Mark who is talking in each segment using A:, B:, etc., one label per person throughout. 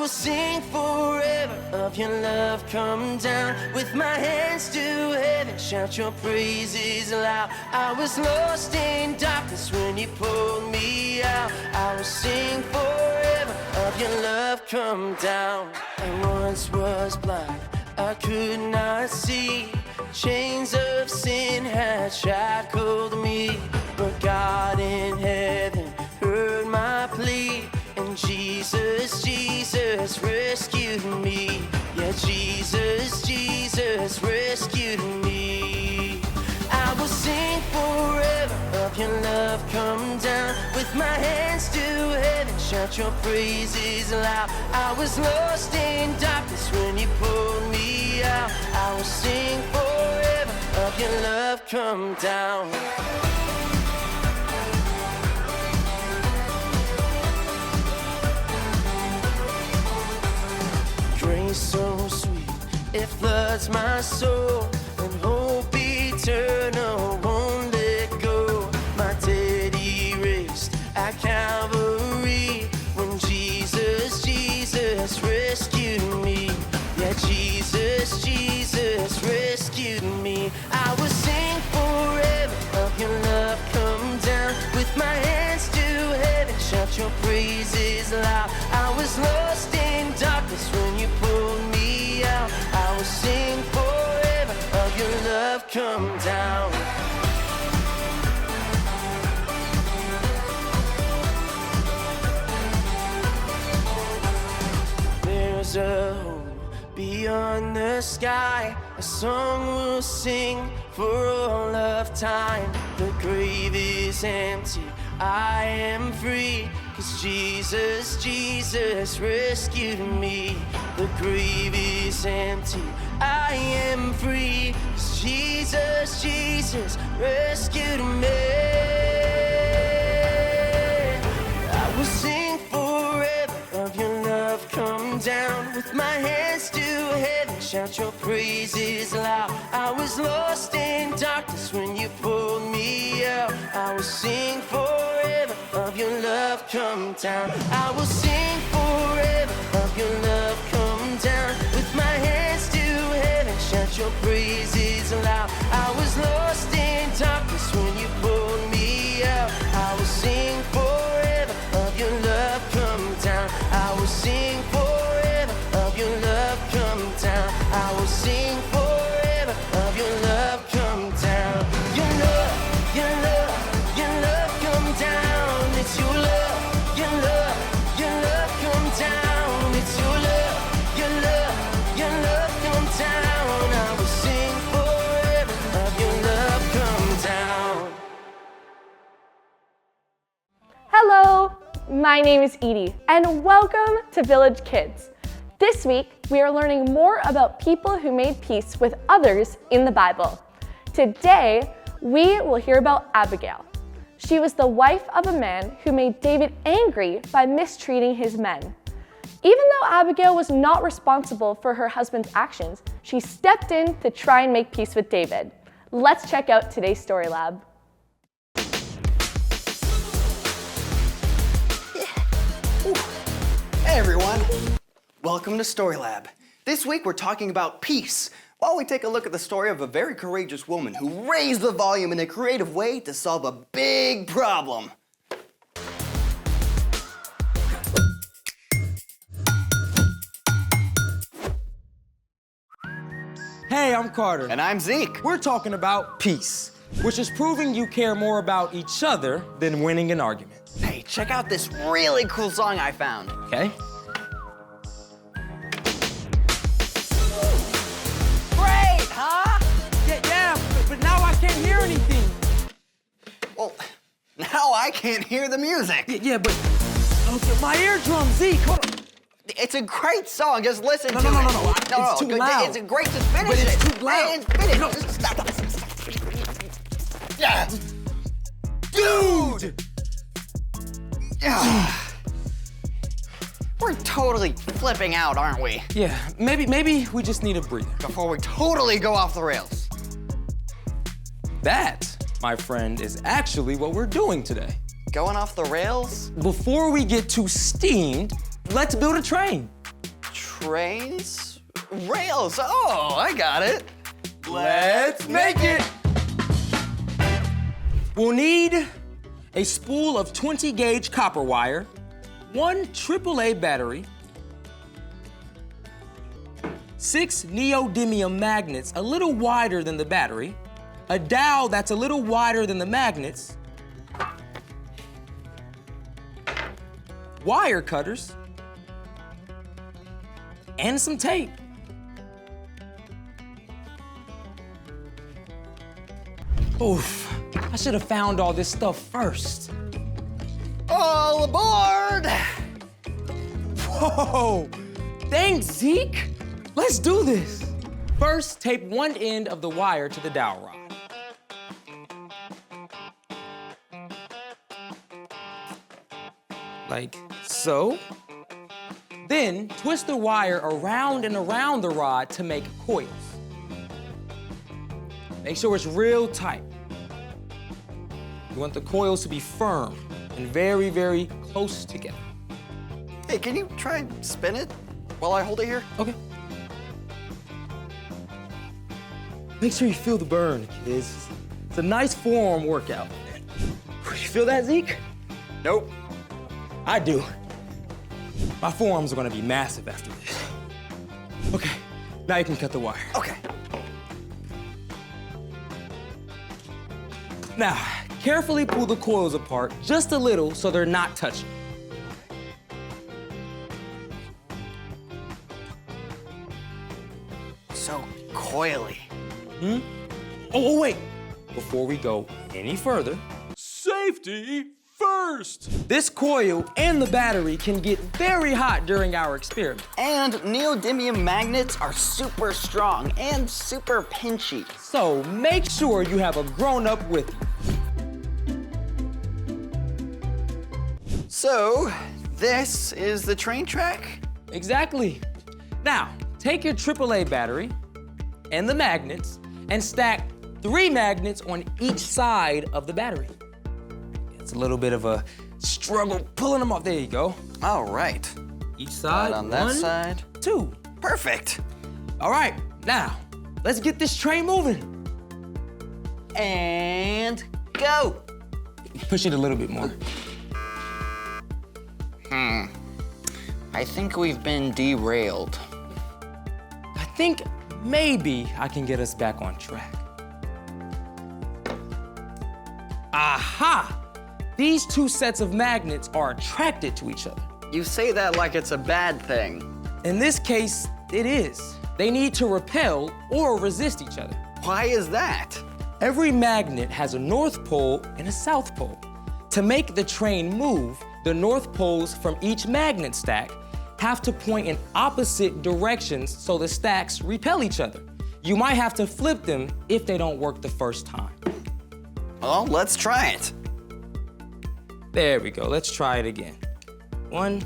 A: will sing forever of your love. Come down with my hands to heaven, shout your praises loud. I was lost in darkness when you pulled me out. I will sing forever of your love. Come down. I once was blind, I could not see. Chains of sin had shackled me, but God in heaven heard my plea, and Jesus, Jesus rescued me. Yeah, Jesus, Jesus rescued me. I will sing forever of your love. Come down with my hands to heaven, shout your praises loud. I was lost in darkness when you pulled me out. I will sing forever of your love. Come down. Grace so sweet, it floods my soul, and hope eternal won't let go. My debt erased at Calvary, when Jesus, Jesus rescued me. Yeah, Jesus, Jesus rescued me. I will sing forever of your love. Come down with my hands to heaven, shout your praises loud. I was lost in darkness when you pulled me out. I will sing forever of your love. Come down. There's a hope beyond the sky, a song we'll sing for all of time. The grave is empty, I am free, 'cause Jesus, Jesus rescued me. The grave is empty, I am free, 'cause Jesus, Jesus rescued me. I will sing forever of your love. Come down with my hands to heaven, shout your praises loud. I was lost in darkness when you pulled me out. I will sing forever of your love. Come down. I will sing forever of your love. Come down with my hands to heaven, shout your praises loud. I was lost in darkness when you pulled me out. I will sing forever of your love. Come down. I will sing forever of your love. Come down. I will sing forever of your love. Come down. Your love, your love, your love. Come down. It's your love, your love, your love. Come down. It's your love, your love, your love. Come down. I will sing forever of your love. Come down.
B: Hello, my name is Edie, and welcome to Village Kids. This week, we are learning more about people who made peace with others in the Bible. Today, we will hear about Abigail. She was the wife of a man who made David angry by mistreating his men. Even though Abigail was not responsible for her husband's actions, she stepped in to try and make peace with David. Let's check out today's Story Lab.
C: Hey everyone, welcome to Story Lab. This week we're talking about peace, while we take a look at the story of a very courageous woman who raised the volume in a creative way to solve a big problem.
D: Hey, I'm Carter.
C: And I'm Zeke.
D: We're talking about peace, which is proving you care more about each other than winning an argument.
C: Hey, check out this really cool song I found.
D: Okay?
C: Great, huh?
D: Yeah, but now I can't hear anything.
C: Well, now I can't hear the music.
D: Yeah, but okay, my eardrum, Zeke. Hold on.
C: It's a great song. Just listen
D: No,
C: to
D: no,
C: it.
D: no, no, it's too loud.
C: It's a great. Just finish
D: But
C: it.
D: it's too loud.
C: Hey, finish.
D: No.
C: Just stop. Yeah.
D: Dude!
C: Yeah. We're totally flipping out, aren't we?
D: Yeah, maybe we just need a breather.
C: Before we totally go off the rails.
D: That, my friend, is actually what we're doing today.
C: Going off the rails?
D: Before we get too steamed, let's build a train.
C: trains? Rails. Oh, I got it.
D: Let's make it! We'll need a spool of 20-gauge copper wire, 1 AAA battery, 6 neodymium magnets a little wider than the battery, a dowel that's a little wider than the magnets, wire cutters, and some tape. Oof, I should have found all this stuff first.
C: All aboard!
D: Whoa, thanks, Zeke. Let's do this. First, tape one end of the wire to the dowel rod. Like so. Then, twist the wire around and around the rod to make coils. Make sure it's real tight. You want the coils to be firm and very, very close together.
C: Hey, can you try and spin it while I hold it here?
D: Okay. Make sure you feel the burn, kids. It's a nice forearm workout. You feel that, Zeke?
C: Nope.
D: I do. My forearms are gonna be massive after this. Okay, now you can cut the wire.
C: Okay.
D: Now, carefully pull the coils apart just a little so they're not touching.
C: So coily.
D: Oh, wait. Before we go any further,
E: Safety first!
D: this coil and the battery can get very hot during our experiment.
C: And neodymium magnets are super strong and super pinchy.
D: So make sure you have a grown-up with you.
C: So, this is the train track?
D: Exactly. Now, take your AAA battery and the magnets and stack 3 magnets on each side of the battery. It's a little bit of a struggle pulling them off. There you go.
C: All right.
D: Each side,
C: on that
D: 1,
C: side.
D: 2.
C: Perfect.
D: All right, now, let's get this train moving.
C: And go.
D: Push it a little bit more.
C: I think we've been derailed.
D: I think maybe I can get us back on track. Aha! These 2 sets of magnets are attracted to each other.
C: You say that like it's a bad thing.
D: In this case, it is. They need to repel or resist each other.
C: Why is that?
D: Every magnet has a north pole and a south pole. To make the train move, the north poles from each magnet stack have to point in opposite directions so the stacks repel each other. You might have to flip them if they don't work the first time.
C: Well, let's try it.
D: There we go, let's try it again. 1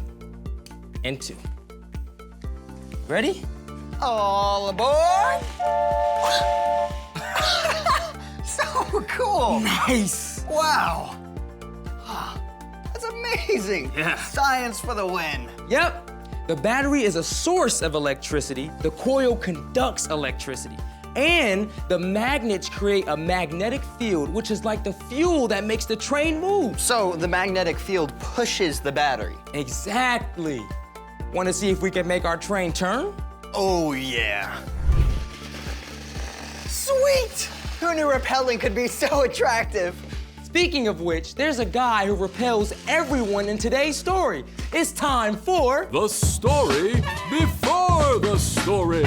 D: and 2. Ready?
C: All aboard! So cool!
D: Nice!
C: Wow! That's amazing!
D: Yeah.
C: Science for the win.
D: Yep. The battery is a source of electricity. The coil conducts electricity. And the magnets create a magnetic field, which is like the fuel that makes the train move.
C: So the magnetic field pushes the battery.
D: Exactly. Want to see if we can make our train turn?
C: Oh, yeah. Sweet! Who knew repelling could be so attractive?
D: Speaking of which, there's a guy who repels everyone in today's story. It's time for...
E: The story before the story.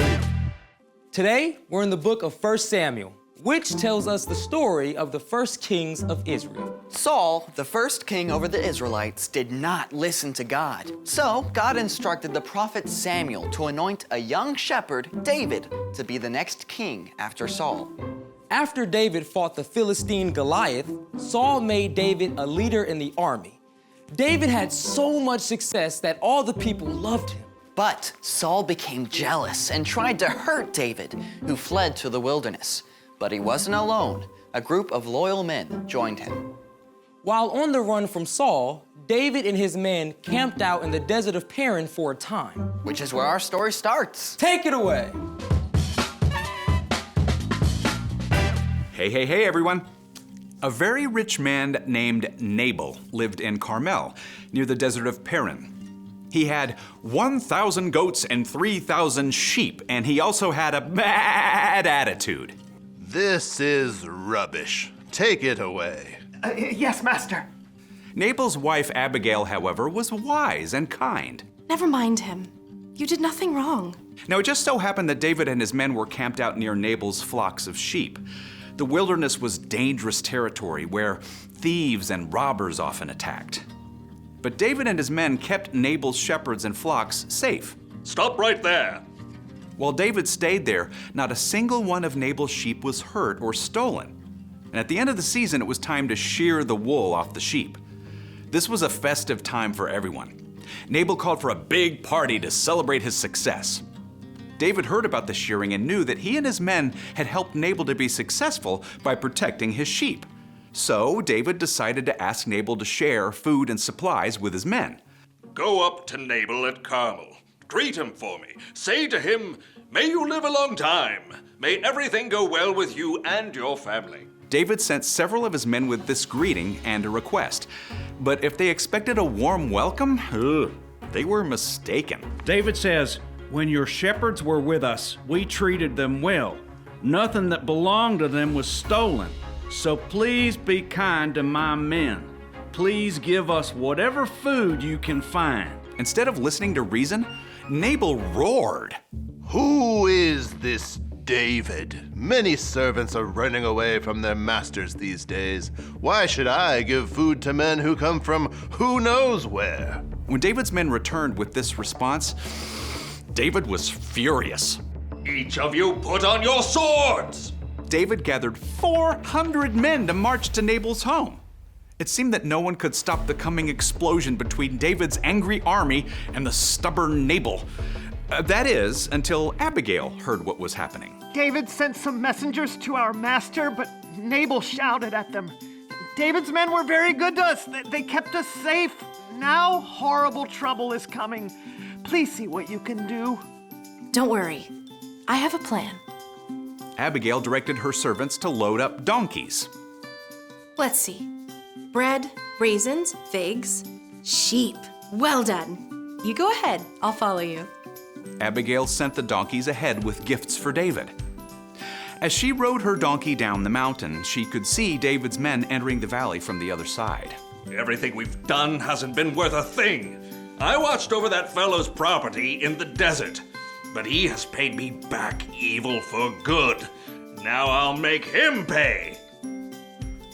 D: Today, we're in the book of 1 Samuel, which tells us the story of the first kings of Israel.
C: Saul, the first king over the Israelites, did not listen to God. So God instructed the prophet Samuel to anoint a young shepherd, David, to be the next king after Saul.
D: After David fought the Philistine Goliath, Saul made David a leader in the army. David had so much success that all the people loved him.
C: But Saul became jealous and tried to hurt David, who fled to the wilderness. But he wasn't alone. A group of loyal men joined him.
D: While on the run from Saul, David and his men camped out in the desert of Paran for a time.
C: Which is where our story starts.
D: Take it away.
F: Hey, everyone. A very rich man named Nabal lived in Carmel, near the desert of Paran. He had 1,000 goats and 3,000 sheep, and he also had a bad attitude.
G: This is rubbish. Take it away.
H: Yes, master.
F: Nabal's wife Abigail, however, was wise and kind.
I: Never mind him. You did nothing wrong.
F: Now, it just so happened that David and his men were camped out near Nabal's flocks of sheep. The wilderness was dangerous territory where thieves and robbers often attacked. But David and his men kept Nabal's shepherds and flocks safe.
E: Stop right there.
F: While David stayed there, not a single one of Nabal's sheep was hurt or stolen. And at the end of the season, it was time to shear the wool off the sheep. This was a festive time for everyone. Nabal called for a big party to celebrate his success. David heard about the shearing and knew that he and his men had helped Nabal to be successful by protecting his sheep. So David decided to ask Nabal to share food and supplies with his men.
E: Go up to Nabal at Carmel. Greet him for me. Say to him, may you live a long time. May everything go well with you and your family.
F: David sent several of his men with this greeting and a request. But if they expected a warm welcome, they were mistaken.
J: David says, when your shepherds were with us, we treated them well. Nothing that belonged to them was stolen. So please be kind to my men. Please give us whatever food you can find.
F: Instead of listening to reason, Nabal roared.
G: Who is this David? Many servants are running away from their masters these days. Why should I give food to men who come from who knows where?
F: When David's men returned with this response, David was furious.
E: Each of you put on your swords!
F: David gathered 400 men to march to Nabal's home. It seemed that no one could stop the coming explosion between David's angry army and the stubborn Nabal. That is, until Abigail heard what was happening.
H: David sent some messengers to our master, but Nabal shouted at them. David's men were very good to us. They kept us safe. Now horrible trouble is coming. Please see what you can do.
I: Don't worry. I have a plan.
F: Abigail directed her servants to load up donkeys.
I: Let's see. Bread, raisins, figs, sheep. Well done. You go ahead. I'll follow you.
F: Abigail sent the donkeys ahead with gifts for David. As she rode her donkey down the mountain, she could see David's men entering the valley from the other side.
E: Everything we've done hasn't been worth a thing. I watched over that fellow's property in the desert, but he has paid me back evil for good. Now I'll make him pay.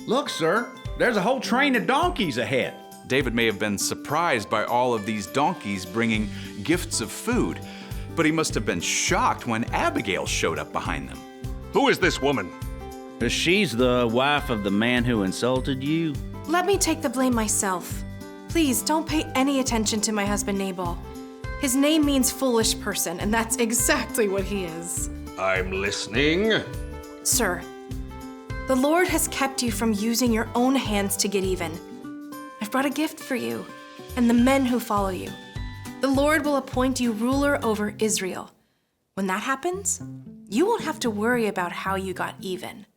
J: Look, sir, there's a whole train of donkeys ahead.
F: David may have been surprised by all of these donkeys bringing gifts of food, but he must have been shocked when Abigail showed up behind them.
E: Who is this woman?
J: She's the wife of the man who insulted you.
I: Let me take the blame myself. Please don't pay any attention to my husband Nabal. His name means foolish person, and that's exactly what he is.
E: I'm listening.
I: Sir, the Lord has kept you from using your own hands to get even. I've brought a gift for you and the men who follow you. The Lord will appoint you ruler over Israel. When that happens, you won't have to worry about how you got even.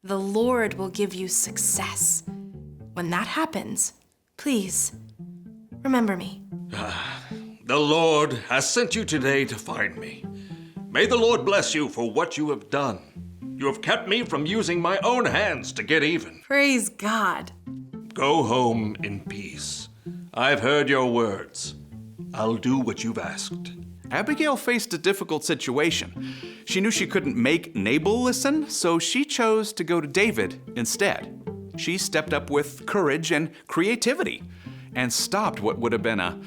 I: The Lord will give you success. When that happens, please remember me.
E: The Lord has sent you today to find me. May the Lord bless you for what you have done. You have kept me from using my own hands to get even.
I: Praise God.
E: Go home in peace. I've heard your words. I'll do what you've asked.
F: Abigail faced a difficult situation. She knew she couldn't make Nabal listen, so she chose to go to David instead. She stepped up with courage and creativity and stopped what would have been a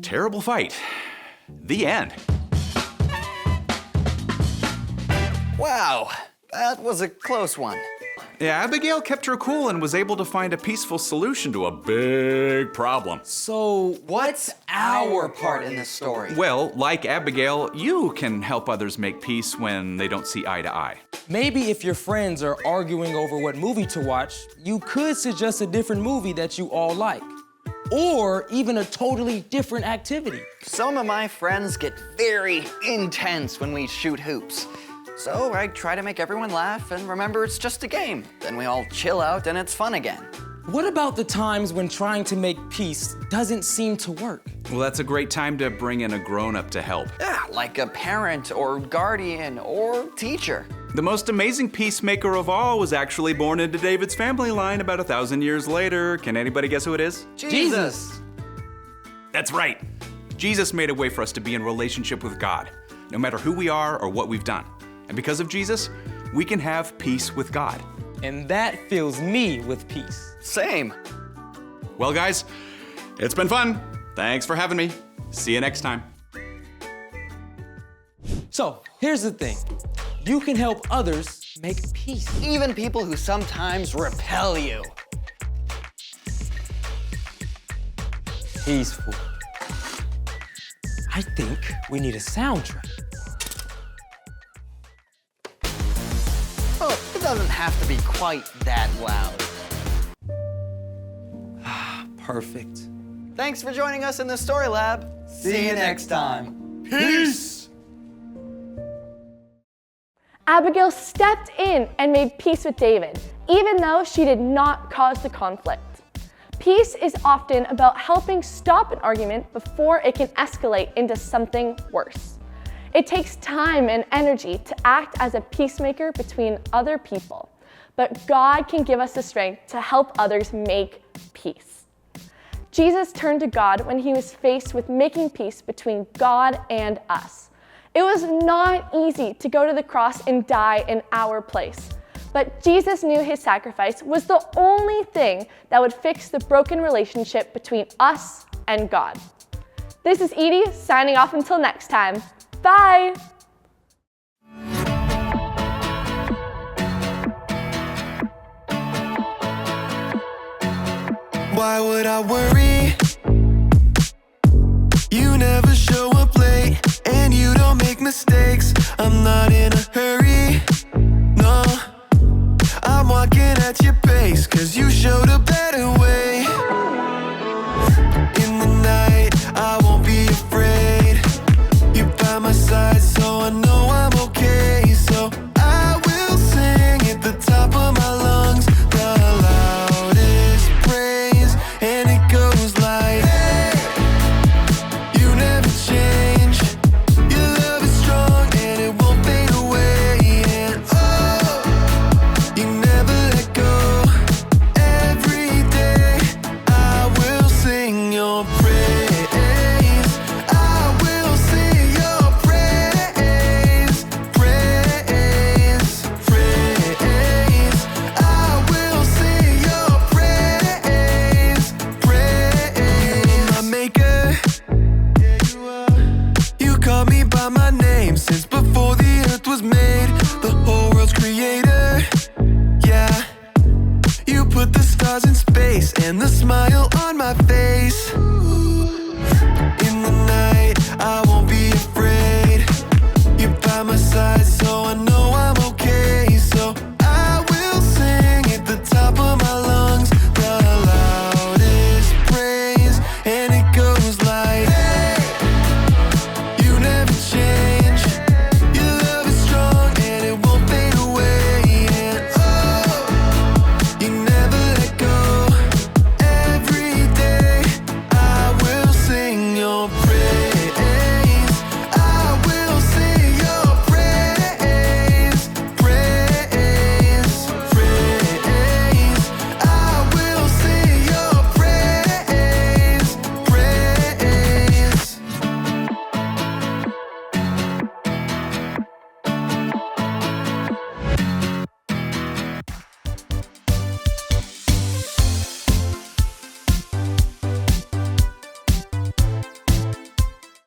F: terrible fight. The end.
C: Wow, that was a close one.
F: Yeah, Abigail kept her cool and was able to find a peaceful solution to a big problem.
D: So,
C: What's our part in this story?
F: Well, like Abigail, you can help others make peace when they don't see eye to eye.
D: maybe if your friends are arguing over what movie to watch, you could suggest a different movie that you all like. Or even a totally different activity.
C: Some of my friends get very intense when we shoot hoops. So I try to make everyone laugh and remember it's just a game. Then we all chill out and it's fun again.
D: What about the times when trying to make peace doesn't seem to work?
F: Well, that's a great time to bring in a grown-up to help.
C: Yeah, like a parent or guardian or teacher.
F: The most amazing peacemaker of all was actually born into David's family line about 1,000 years later. Can anybody guess who it is?
C: Jesus!
F: That's right. Jesus made a way for us to be in relationship with God, no matter who we are or what we've done. And because of Jesus, we can have peace with God.
D: And that fills me with peace.
C: Same.
F: Well, guys, it's been fun. Thanks for having me. See you next time.
D: So, here's the thing. You can help others make peace.
C: Even people who sometimes repel you.
D: Peaceful. I think we need a soundtrack.
C: Oh, it doesn't have to be quite that loud.
D: Perfect.
C: Thanks for joining us in the Story Lab. See you next time.
F: Peace!
B: Abigail stepped in and made peace with David, even though she did not cause the conflict. Peace is often about helping stop an argument before it can escalate into something worse. It takes time and energy to act as a peacemaker between other people, but God can give us the strength to help others make peace. Jesus turned to God when he was faced with making peace between God and us. It was not easy to go to the cross and die in our place, but Jesus knew his sacrifice was the only thing that would fix the broken relationship between us and God. This is Edie signing off until next time. Bye!
A: Why would I worry? You never show up late and you don't make mistakes. I'm not in a hurry, no. I'm walking at your pace, cause you showed a better way. In the night, I won't be afraid. You're by my side, so I know I'm okay. So I will sing at the top of my lungs, the loudest praise. And it goes like, hey, you never change. Your love is strong and it won't fade away. And oh, you never let go. Every day I will sing your praise. I will sing your praise. Praise, praise. I will sing your praise. Praise. You're my maker. Yeah, you are. You call me by my name since before the earth was made. The whole world's creator. Yeah. You put the stars in space and the smile on my face.